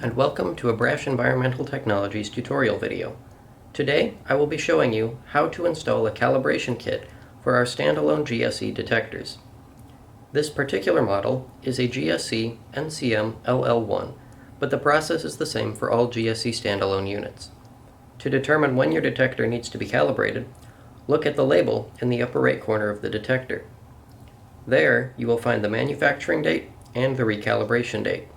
and welcome to a Brasch Environmental Technologies tutorial video. Today, I will be showing you how to install a calibration kit for our standalone GSE detectors. This particular model is a GSE NCM LL1, but the process is the same for all GSE standalone units. To determine when your detector needs to be calibrated, look at the label in the upper right corner of the detector. There, you will find the manufacturing date and the recalibration date.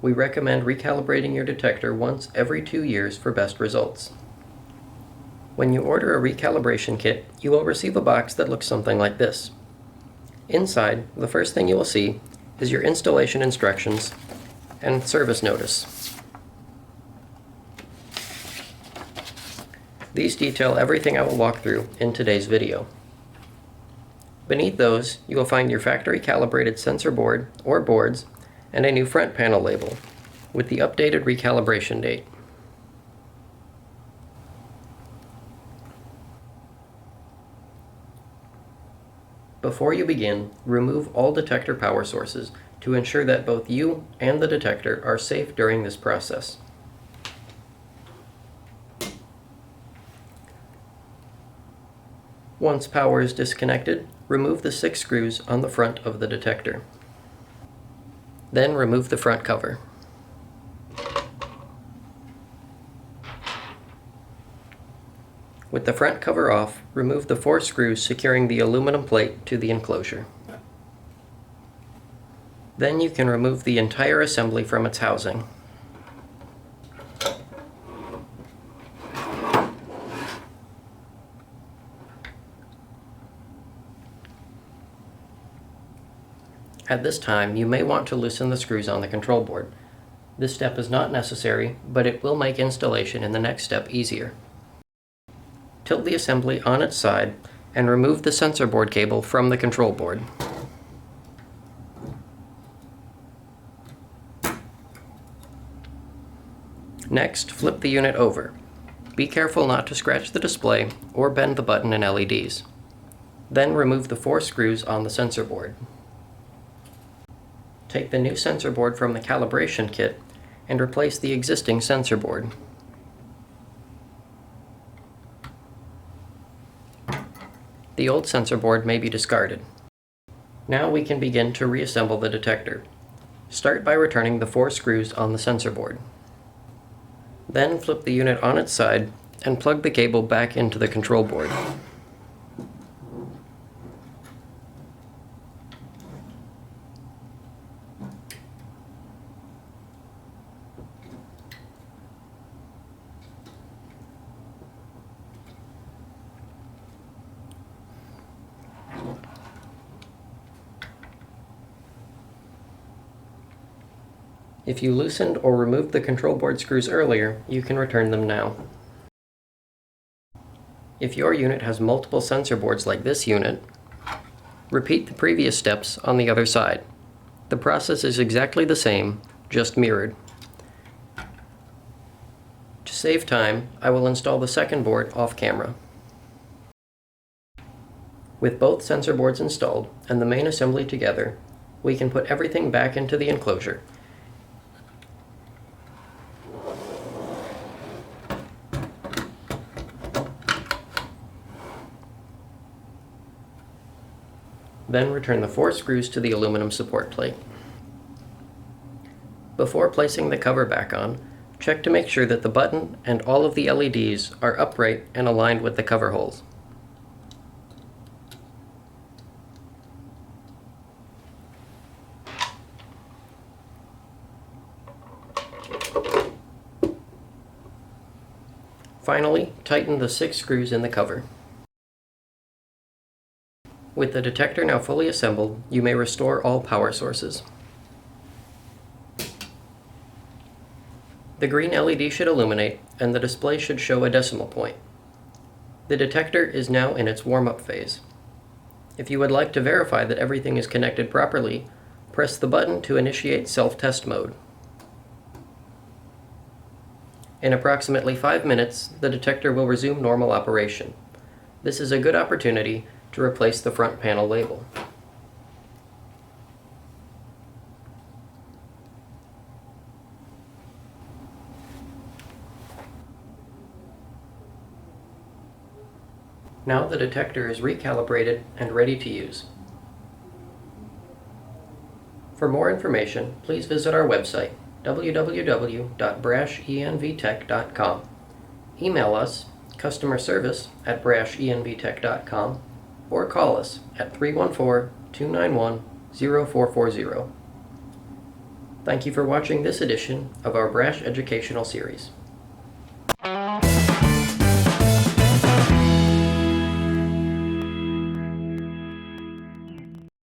We recommend recalibrating your detector once every 2 years for best results. When you order a recalibration kit, you will receive a box that looks something like this. Inside, the first thing you will see is your installation instructions and service notice. These detail everything I will walk through in today's video. Beneath those, you will find your factory calibrated sensor board or boards and a new front panel label with the updated recalibration date. Before you begin, remove all detector power sources to ensure that both you and the detector are safe during this process. Once power is disconnected, remove the 6 screws on the front of the detector. Then remove the front cover. With the front cover off, remove the 4 screws securing the aluminum plate to the enclosure. Then you can remove the entire assembly from its housing. At this time, you may want to loosen the screws on the control board. This step is not necessary, but it will make installation in the next step easier. Tilt the assembly on its side and remove the sensor board cable from the control board. Next, flip the unit over. Be careful not to scratch the display or bend the button and LEDs. Then remove the 4 screws on the sensor board. Take the new sensor board from the calibration kit and replace the existing sensor board. The old sensor board may be discarded. Now we can begin to reassemble the detector. Start by returning the 4 screws on the sensor board. Then flip the unit on its side and plug the cable back into the control board. If you loosened or removed the control board screws earlier, you can return them now. If your unit has multiple sensor boards like this unit, repeat the previous steps on the other side. The process is exactly the same, just mirrored. To save time, I will install the second board off camera. With both sensor boards installed and the main assembly together, we can put everything back into the enclosure. Then return the 4 screws to the aluminum support plate. Before placing the cover back on, check to make sure that the button and all of the LEDs are upright and aligned with the cover holes. Finally, tighten the 6 screws in the cover. With the detector now fully assembled, you may restore all power sources. The green LED should illuminate, and the display should show a decimal point. The detector is now in its warm-up phase. If you would like to verify that everything is connected properly, press the button to initiate self-test mode. In approximately 5 minutes, the detector will resume normal operation. This is a good opportunity to replace the front panel label. Now the detector is recalibrated and ready to use. For more information, please visit our website, www.braschenvtech.com. Email us, customerservice@braschenvtech.com, or call us at 314-291-0440. Thank you for watching this edition of our Brasch Educational Series.